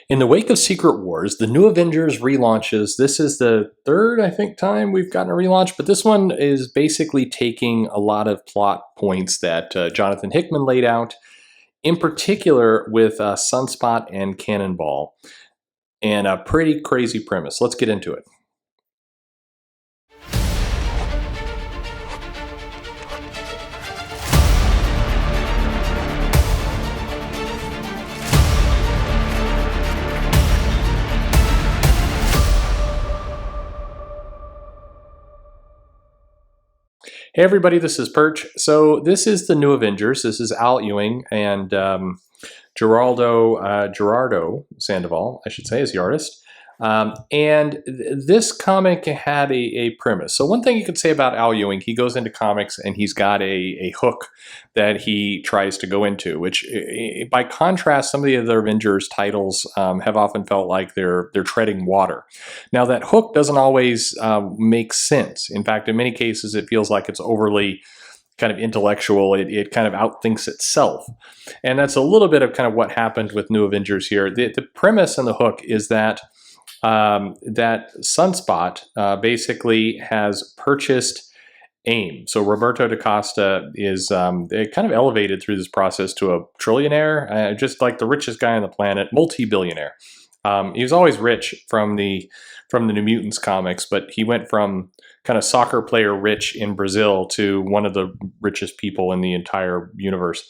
In the wake of Secret Wars, the New Avengers relaunches. This is the third, I think, time we've gotten a relaunch, but this one is basically taking a lot of plot points that Jonathan Hickman laid out, in particular with Sunspot and Cannonball, and a pretty crazy premise. Let's get into it. Hey everybody, this is Perch. So this is the New Avengers. This is Al Ewing and Gerardo Sandoval, I should say, is the artist. This comic had a premise. So one thing you could say about Al Ewing, he goes into comics and he's got a hook that he tries to go into, which by contrast, some of the other Avengers titles have often felt like they're treading water. Now that hook doesn't always make sense. In fact, in many cases, it feels like it's overly kind of intellectual. It kind of outthinks itself. And that's a little bit of kind of what happened with New Avengers here. The premise and the hook is that that Sunspot basically has purchased AIM. So Roberto da Costa is kind of elevated through this process to a trillionaire, just like the richest guy on the planet, multi-billionaire. He was always rich from the New Mutants comics, but he went from kind of soccer player rich in Brazil to one of the richest people in the entire universe.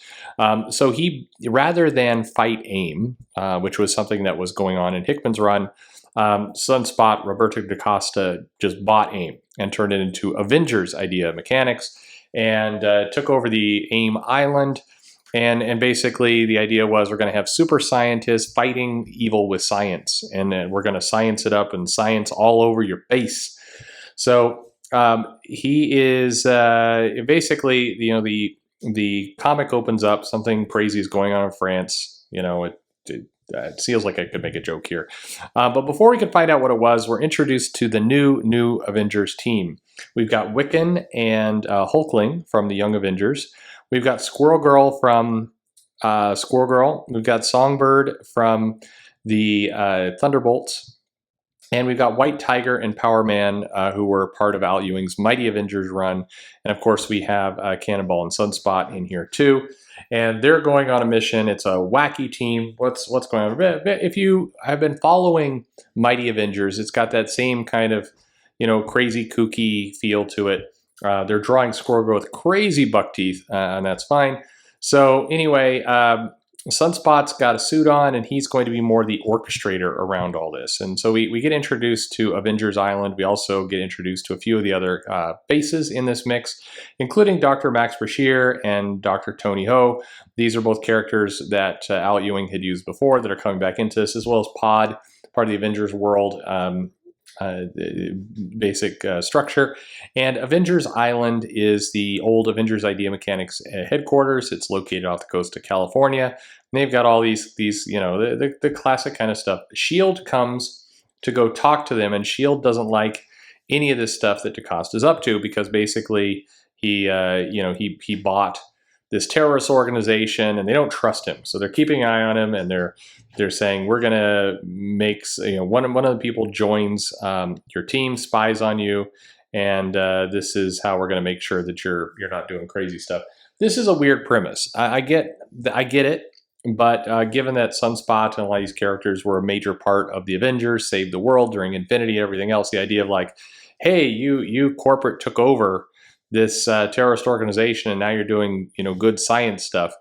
So he, rather than fight AIM, which was something that was going on in Hickman's run, Sunspot, Roberto da Costa just bought AIM and turned it into Avengers Idea Mechanics and took over the AIM island. And basically the idea was we're going to have super scientists fighting evil with science, and we're going to science it up and science all over your face. So he is basically, the comic opens up, something crazy is going on in France. It feels like I could make a joke here. But before we could find out what it was, we're introduced to the new Avengers team. We've got Wiccan and Hulkling from the Young Avengers. We've got Squirrel Girl from Squirrel Girl. We've got Songbird from the Thunderbolts. And we've got White Tiger and Power Man, who were part of Al Ewing's Mighty Avengers run. And of course, we have Cannonball and Sunspot in here too. And they're going on a mission. It's a wacky team. What's going on? If you have been following Mighty Avengers, it's got that same kind of, crazy, kooky feel to it. They're drawing Squirrel Girl with crazy buck teeth, and that's fine. So anyway, Sunspot's got a suit on, and he's going to be more the orchestrator around all this. And so we get introduced to Avengers Island. We also get introduced to a few of the other faces in this mix, including Dr. Max Brashear and Dr. Tony Ho. These are both characters that Al Ewing had used before that are coming back into this, as well as Pod, part of the Avengers world. Basic structure. And Avengers Island is the old Avengers Idea Mechanics headquarters. It's located off the coast of California. And they've got all these the classic kind of stuff. S.H.I.E.L.D. comes to go talk to them, and S.H.I.E.L.D. doesn't like any of this stuff that DaCosta's up to, because basically he bought this terrorist organization and they don't trust him. So they're keeping an eye on him, and they're saying, we're going to make, one of the people joins your team, spies on you, and this is how we're going to make sure that you're not doing crazy stuff. This is a weird premise. I get it, but given that Sunspot and a lot of these characters were a major part of the Avengers, saved the world during Infinity and everything else, the idea of like, hey, you corporate took over this terrorist organization, and now you're doing good science stuff,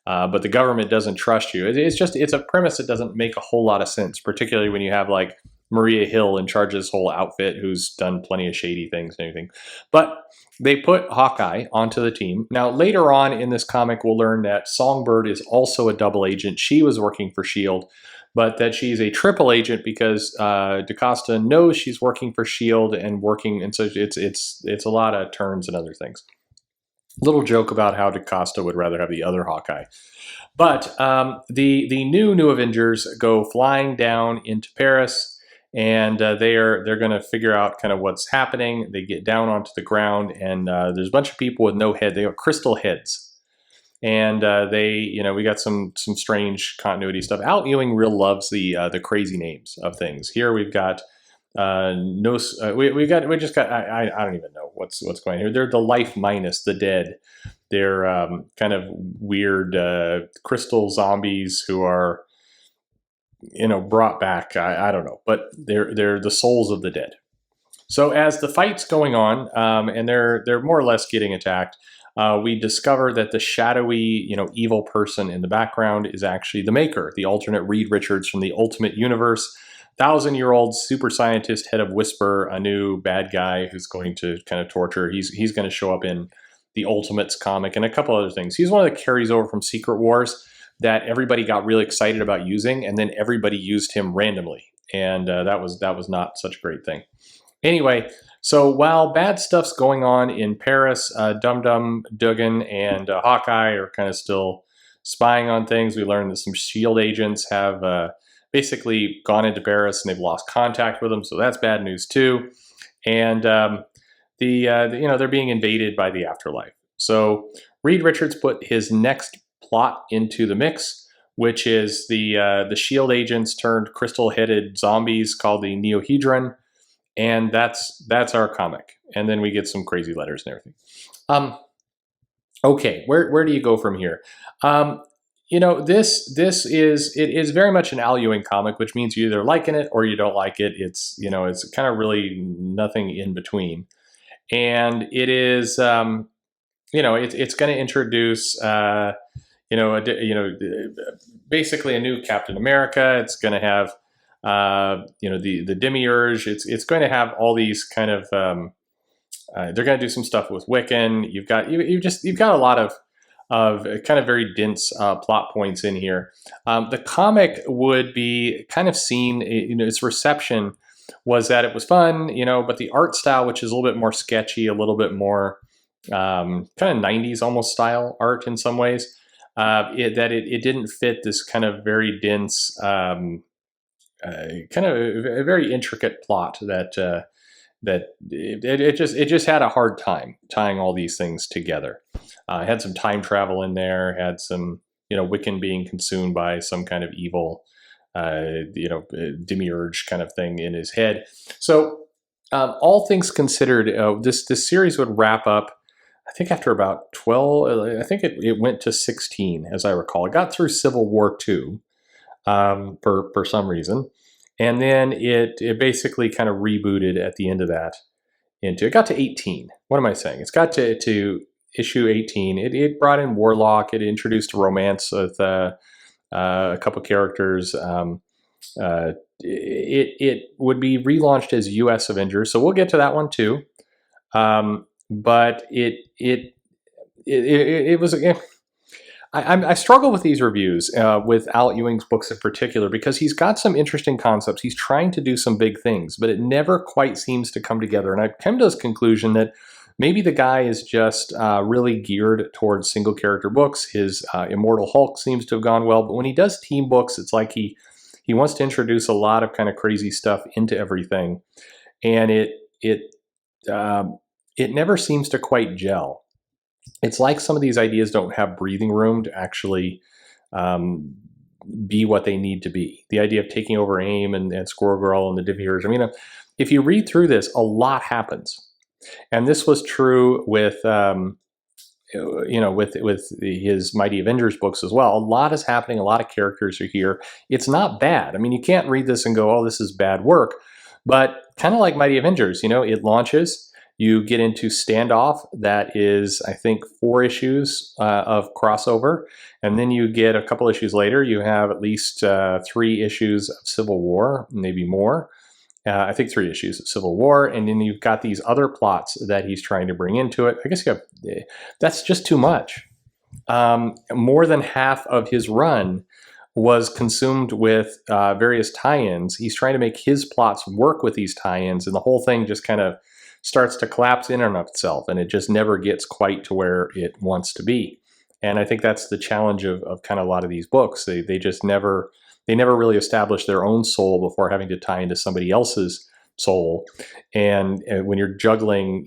but the government doesn't trust you. It's a premise that doesn't make a whole lot of sense, particularly when you have like Maria Hill in charge of this whole outfit, who's done plenty of shady things and everything. But they put Hawkeye onto the team. Now later on in this comic, we'll learn that Songbird is also a double agent. She was working for S.H.I.E.L.D., but that she's a triple agent because DaCosta knows she's working for S.H.I.E.L.D. and so it's a lot of turns and other things. Little joke about how DaCosta would rather have the other Hawkeye. But the new Avengers go flying down into Paris, and they're going to figure out kind of what's happening. They get down onto the ground, and there's a bunch of people with no head. They have crystal heads. And we got some strange continuity stuff. Al Ewing real loves the crazy names of things. Here we've got we just got I don't even know what's going on here. They're the life minus the dead. They're kind of weird crystal zombies who are brought back. I don't know, but they're the souls of the dead. So as the fight's going on, and they're more or less getting attacked, we discover that the shadowy, evil person in the background is actually the Maker, the alternate Reed Richards from the Ultimate Universe, 1,000-year-old super scientist, head of Whisper, a new bad guy who's going to kind of torture. He's going to show up in the Ultimates comic and a couple other things. He's one that carries over from Secret Wars that everybody got really excited about using, and then everybody used him randomly, and that was not such a great thing. Anyway, so while bad stuff's going on in Paris, Dum Dum, Dugan, and Hawkeye are kind of still spying on things. We learn that some SHIELD agents have basically gone into Paris and they've lost contact with them, so that's bad news too. And they're being invaded by the afterlife. So Reed Richards put his next plot into the mix, which is the SHIELD agents turned crystal-headed zombies called the Neohedron. And that's our comic. And then we get some crazy letters and everything. Okay, where do you go from here? This is very much an Al Ewing comic, which means you either liking it or you don't like it. It's kind of really nothing in between. And it is it's going to introduce basically a new Captain America. It's going to have the Demiurge. It's going to have all these kind of they're going to do some stuff with Wiccan. You've got a lot of kind of very dense plot points in here. The comic would be kind of seen, its reception was that it was fun, but the art style, which is a little bit more sketchy, a little bit more kind of 90s almost style art in some ways, it didn't fit this kind of very dense kind of a very intricate plot that it just had a hard time tying all these things together. It had some time travel in there, had some Wiccan being consumed by some kind of evil demiurge kind of thing in his head. So all things considered, this series would wrap up, I think, after about 12. I think it went to 16, as I recall. It got through Civil War II. For some reason, and then it basically kind of rebooted at the end of that. It got to 18. What am I saying? It's got to issue 18. It brought in Warlock. It introduced a romance with a couple characters. It would be relaunched as U.S. Avengers, so we'll get to that one too. But it was. I struggle with these reviews, with Al Ewing's books in particular, because he's got some interesting concepts. He's trying to do some big things, but it never quite seems to come together. And I've come to this conclusion that maybe the guy is just really geared towards single character books. His Immortal Hulk seems to have gone well, but when he does team books, it's like he wants to introduce a lot of kind of crazy stuff into everything, and it never seems to quite gel. It's like some of these ideas don't have breathing room to actually be what they need to be. The idea of taking over AIM and Squirrel Girl and the Demiurge. I mean, if you read through this, a lot happens. And this was true with, with his Mighty Avengers books as well. A lot is happening. A lot of characters are here. It's not bad. I mean, you can't read this and go, oh, this is bad work. But kind of like Mighty Avengers, it launches. You get into Standoff. That is, I think, 4 issues of crossover. And then you get a couple issues later, you have at least 3 issues of Civil War, maybe more. I think 3 issues of Civil War. And then you've got these other plots that he's trying to bring into it. I guess that's just too much. More than half of his run was consumed with various tie-ins. He's trying to make his plots work with these tie-ins, and the whole thing just kind of starts to collapse in and of itself, and it just never gets quite to where it wants to be. And I think that's the challenge of kind of a lot of these books. They never really establish their own soul before having to tie into somebody else's soul. And when you're juggling,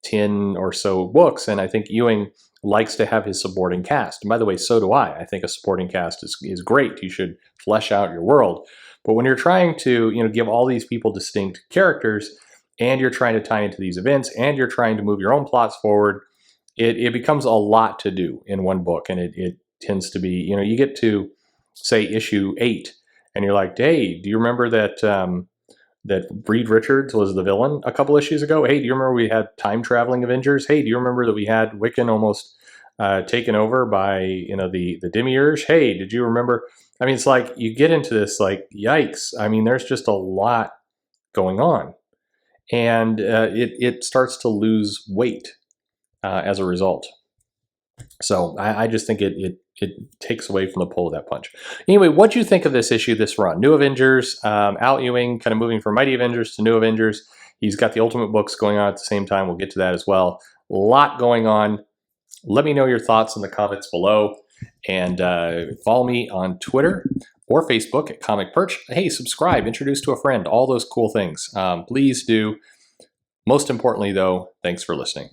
10 or so books, and I think Ewing likes to have his supporting cast. And by the way, so do I. I think a supporting cast is great. You should flesh out your world. But when you're trying to, give all these people distinct characters, and you're trying to tie into these events, and you're trying to move your own plots forward, it becomes a lot to do in one book. And it tends to be, you get to, say, issue 8, and you're like, hey, do you remember that Reed Richards was the villain a couple issues ago? Hey, do you remember we had time-traveling Avengers? Hey, do you remember that we had Wiccan almost taken over by, the Demiurge? Hey, did you remember? I mean, it's like you get into this, like, yikes. I mean, there's just a lot going on. And it starts to lose weight as a result. So I just think it takes away from the pull of that punch. Anyway, what do you think of this issue, this run? New Avengers, Al Ewing kind of moving from Mighty Avengers to New Avengers. He's got the Ultimate books going on at the same time. We'll get to that as well. A lot going on. Let me know your thoughts in the comments below. And follow me on Twitter or Facebook at Comic Perch. Hey, subscribe, introduce to a friend, all those cool things. Please do. Most importantly, though, thanks for listening.